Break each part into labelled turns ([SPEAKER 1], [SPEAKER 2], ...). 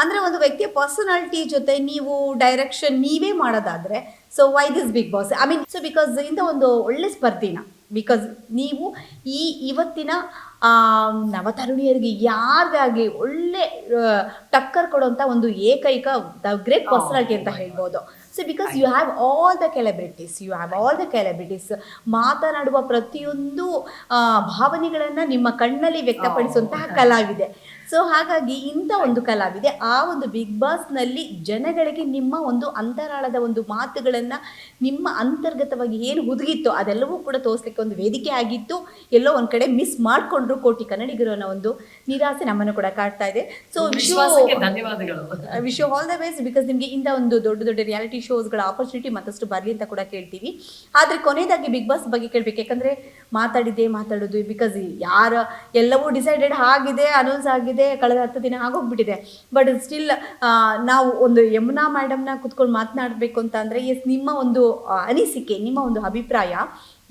[SPEAKER 1] ಅಂದರೆ ಒಂದು ವ್ಯಕ್ತಿಯ ಪರ್ಸನಾಲಿಟಿ ಜೊತೆ ನೀವು ಡೈರೆಕ್ಷನ್ ನೀವೇ ಮಾಡೋದಾದರೆ, so why this Bigg Boss? I mean, so because ಇಂದ ಒಂದು ಒಳ್ಳೆ ಸ್ಪರ್ಧಿನ, ಬಿಕಾಸ್ ನೀವು ಇವತ್ತಿನ ನವತರುಣಿಯರಿಗೆ ಯಾರಿಗಾಗಲಿ ಒಳ್ಳೆ ಟಕ್ಕರ್ ಕೊಡುವಂಥ ಒಂದು ಏಕೈಕ ದ ಗ್ರೇಟ್ ಪರ್ಸನಾಲಿಟಿ ಅಂತ ಹೇಳ್ಬೋದು. So because you have all the celebrities, ಮಾತನಾಡುವ ಪ್ರತಿಯೊಂದು ಭಾವನೆಗಳನ್ನು ನಿಮ್ಮ ಕಣ್ಣಲ್ಲಿ ವ್ಯಕ್ತಪಡಿಸುವಂತಹ ಕಲಾವಿದೆ. ಸೊ ಹಾಗಾಗಿ ಇಂಥ ಒಂದು ಕಲಾವಿದೆ ಆ ಒಂದು ಬಿಗ್ ಬಾಸ್ನಲ್ಲಿ ಜನಗಳಿಗೆ ನಿಮ್ಮ ಒಂದು ಅಂತರಾಳದ ಒಂದು ಮಾತುಗಳನ್ನು, ನಿಮ್ಮ ಅಂತರ್ಗತವಾಗಿ ಏನು ಹುದುಗಿತ್ತು ಅದೆಲ್ಲವೂ ಕೂಡ ತೋರಿಸ್ಲಿಕ್ಕೆ ಒಂದು ವೇದಿಕೆ ಆಗಿತ್ತು. ಎಲ್ಲೋ ಒಂದು ಕಡೆ ಮಿಸ್ ಮಾಡಿಕೊಂಡ್ರು ಕೋಟಿ ಕನ್ನಡಿಗರನ್ನ ಒಂದು ನಿರಾಸೆ ನಮ್ಮನ್ನು ಕೂಡ ಕಾಡ್ತಾ ಇದೆ. ಸೊ
[SPEAKER 2] ಧನ್ಯವಾದಗಳು,
[SPEAKER 1] wish all the best. Because ನಿಮಗೆ ಇಂಥ ಒಂದು ದೊಡ್ಡ ದೊಡ್ಡ ರಿಯಾಲಿಟಿ ಶೋಸ್ಗಳ ಆಪರ್ಚುನಿಟಿ ಮತ್ತಷ್ಟು ಬರಲಿ ಅಂತ ಕೂಡ ಕೇಳ್ತೀವಿ. ಆದರೆ ಕೊನೆಯದಾಗಿ ಬಿಗ್ ಬಾಸ್ ಬಗ್ಗೆ ಕೇಳಬೇಕು, ಯಾಕಂದರೆ ಮಾತಾಡೋದು ಬಿಕಾಸ್ ಎಲ್ಲವೂ ಡಿಸೈಡೆಡ್ ಆಗಿದೆ, ಅನೌನ್ಸ್ ಆಗಿದೆ, ಕಳೆದ 10 ದಿನ ಆಗೋಗ್ಬಿಟ್ಟಿದೆ. ಬಟ್ ಸ್ಟಿಲ್ ನಾವು ಒಂದು ಯಮುನಾ ಮೇಡಮ್ನ ಕುತ್ಕೊಂಡು ಮಾತನಾಡಬೇಕು ಅಂತ ಅಂದರೆ, ಎಸ್, ನಿಮ್ಮ ಒಂದು ಅನಿಸಿಕೆ, ನಿಮ್ಮ ಒಂದು ಅಭಿಪ್ರಾಯ,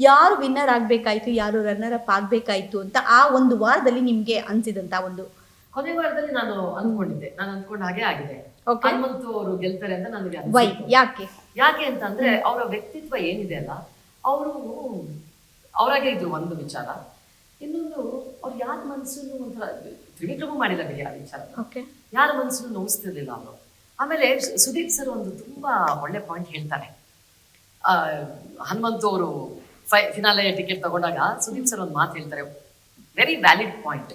[SPEAKER 1] ಯಾರು ವಿನ್ನರ್ ಆಗಬೇಕಾಯ್ತು, ಯಾರು ರನ್ನರ್ ಅಪ್ ಆಗಬೇಕಾಯ್ತು ಅಂತ ಆ ಒಂದು ವಾರದಲ್ಲಿ ನಿಮಗೆ ಅನಿಸಿದಂಥ ಒಂದು?
[SPEAKER 2] ಕೊನೆ ವಾರದಲ್ಲಿ ನಾನು ಅಂದ್ಕೊಂಡ ಹಾಗೆ ಆಗಿದೆ. ಹನುಮಂತು ಅವರು ಗೆಲ್ತಾರೆ ಅಂತ ನನಗೆ
[SPEAKER 1] ವೈ? ಯಾಕೆ
[SPEAKER 2] ಅಂತಂದ್ರೆ ಅವರ ವ್ಯಕ್ತಿತ್ವ ಏನಿದೆ ಅಲ್ಲ, ಅವರಾಗೆ ಇದ್ರು ಒಂದು ವಿಚಾರ. ಇನ್ನೊಂದು, ಅವ್ರು ಯಾರ ಮನಸ್ಸನ್ನು ಒಂಥರ ತ್ರಿವಿಕ್ರಮ ಮಾಡಿಲ್ಲ ಬಿಡಿ ಆ ವಿಚಾರ, ಯಾರ ಮನಸ್ಸನ್ನು ನೋಯಿಸ್ತಿರ್ಲಿಲ್ಲ ಅವರು. ಆಮೇಲೆ ಸುದೀಪ್ ಸರ್ ಒಂದು ತುಂಬಾ ಒಳ್ಳೆ ಪಾಯಿಂಟ್ ಹೇಳ್ತಾರೆ. ಹನುಮಂತು ಅವರು ಫಿನಾಲೆ ಟಿಕೆಟ್ ತಗೊಂಡಾಗ ಸುದೀಪ್ ಸರ್ ಒಂದು ಮಾತು ಹೇಳ್ತಾರೆ, ವೆರಿ ವ್ಯಾಲಿಡ್ ಪಾಯಿಂಟ್.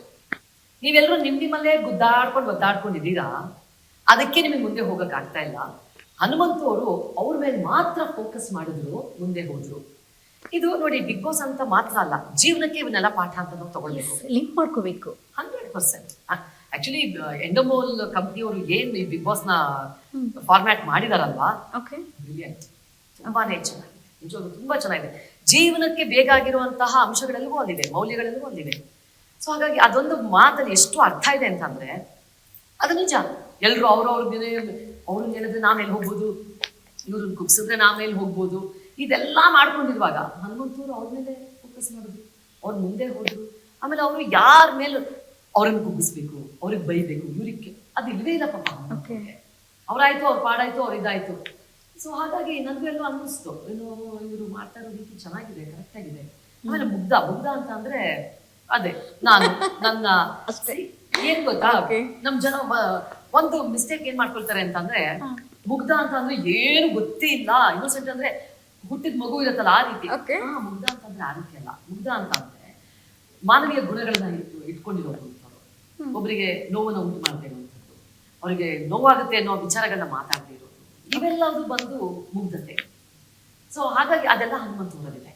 [SPEAKER 2] ನೀವೆಲ್ಲರೂ ನಿಮ್ಮಲ್ಲೇ ಒದ್ದಾಡ್ಕೊಂಡಿದ್ದೀರಾ, ಅದಕ್ಕೆ ನಿಮಗೆ ಮುಂದೆ ಹೋಗಕ್ ಆಗ್ತಾ ಇಲ್ಲ. ಹನುಮಂತು ಅವರು ಅವ್ರ ಮೇಲೆ ಮಾತ್ರ ಫೋಕಸ್ ಮಾಡಿದ್ರು, ಮುಂದೆ ಹೋದ್ರು. ಇದು ನೋಡಿ, ಬಿಗ್ ಬಾಸ್ ಅಂತ ಮಾತ್ರ ಅಲ್ಲ, ಜೀವನಕ್ಕೆ ಇವನ್ನೆಲ್ಲ ಪಾಠ ಅಂತ ನಾವು ತಗೊಳ್ಬೇಕು,
[SPEAKER 1] ಲಿಂಕ್ ಮಾಡ್ಕೋಬೇಕು
[SPEAKER 2] 100%. ಆಕ್ಚುಲಿ ಎಂಡೋಮೋಲ್ ಕಂಪ್ನಿಯವರು ಏನ್ ಈ ಬಿಗ್ ಬಾಸ್ ನ ಫಾರ್ಮ್ಯಾಟ್ ಮಾಡಿದಾರಲ್ವಾ, ಬ್ರಿಲಿಯಂಟ್, ತುಂಬಾನೇ ಚೆನ್ನಾಗಿದೆ, ನಿಜವಾಗ್ಲೂ ತುಂಬಾ ಚೆನ್ನಾಗಿದೆ. ಜೀವನಕ್ಕೆ ಬೇಕಾಗಿರುವಂತಹ ಅಂಶಗಳೆಲ್ಲವೂ ಅಲ್ಲಿದೆ, ಮೌಲ್ಯಗಳೆಲ್ಲವೂ ಅಲ್ಲಿದೆ. ಸೊ ಹಾಗಾಗಿ ಅದೊಂದು ಮಾತಲ್ಲಿ ಎಷ್ಟು ಅರ್ಥ ಇದೆ ಅಂತಂದ್ರೆ, ಅದು ನಿಜ. ಎಲ್ರು ಅವ್ರನ್ನ ಹೇಳಿದ್ರೆ ನಾವೇಲೆ ಹೋಗ್ಬೋದು, ಇವ್ರನ್ನ ಕುಗ್ಸಿದ್ರೆ ನಾವೇಲೆ ಹೋಗ್ಬೋದು, ಇದೆಲ್ಲ ಮಾಡ್ಕೊಂಡಿರುವಾಗ ಹನುಮಂತೂರು ಅವ್ರ ಮೇಲೆ ಫೋಕಸ್ ಮಾಡಿದ್ರು, ಅವ್ರ ಮುಂದೆ ಹೋದ್ರು. ಆಮೇಲೆ ಅವರು ಯಾರ ಮೇಲೆ ಅವ್ರನ್ನ ಕುಗ್ಗಿಸ್ಬೇಕು, ಅವ್ರಿಗೆ ಬೈಬೇಕು, ಇವ್ರಿಗೆ ಅದು ಇಲ್ವೇ ಇಲ್ಲ ಪಾಪ. ಅವ್ರಾಯ್ತು, ಅವ್ರ ಪಾಡಾಯ್ತು, ಅವ್ರ ಇದಾಯ್ತು. ಸೊ ಹಾಗಾಗಿ ನನಗೂ ಎಲ್ಲೋ ಅನ್ನಿಸ್ತು, ಏನು ಇವರು ಮಾಡ್ತಾ ಇರೋ ರೀತಿ ಚೆನ್ನಾಗಿದೆ, ಕರೆಕ್ಟ್ ಆಗಿದೆ. ಆಮೇಲೆ ಮುಗ್ಧ ಅಂತ ಅಂದ್ರೆ ಅದೇ ನನ್ನ ಏನ್ ಗೊತ್ತಾ, ನಮ್ ಜನ ಒಂದು ಮಿಸ್ಟೇಕ್ ಏನ್ ಮಾಡ್ಕೊಳ್ತಾರೆ ಅಂತಂದ್ರೆ, ಮುಗ್ಧ ಅಂತ ಅಂದ್ರೆ ಏನು ಗೊತ್ತೇ ಇಲ್ಲ, ಇನ್ನೋಸೆಂಟ್ ಅಂದ್ರೆ ಹುಟ್ಟಿದ ಮಗು ಇರತ್ತಲ್ಲ ಆ ರೀತಿ. ಮುಗ್ಧ ಅಂತಂದ್ರೆ ಆ ರೀತಿ ಅಲ್ಲ. ಮುಗ್ಧ ಅಂತ ಅಂದ್ರೆ ಮಾನವೀಯ ಗುಣಗಳನ್ನ ಇಟ್ಕೊಂಡಿರೋದು, ಒಬ್ಬರಿಗೆ ನೋವನ್ನು ಉಂಟು ಮಾಡದೇ ಇರುವಂಥದ್ದು, ಅವರಿಗೆ ನೋವಾಗುತ್ತೆ ಅನ್ನೋ ವಿಚಾರಗಳನ್ನ ಮಾತಾಡದೇ ಇರೋದು, ಇವೆಲ್ಲದು ಬಂದು ಮುಗ್ಧತೆ. ಸೊ ಹಾಗಾಗಿ ಅದೆಲ್ಲ ಹನುಮಂತೂರಲ್ಲಿದೆ.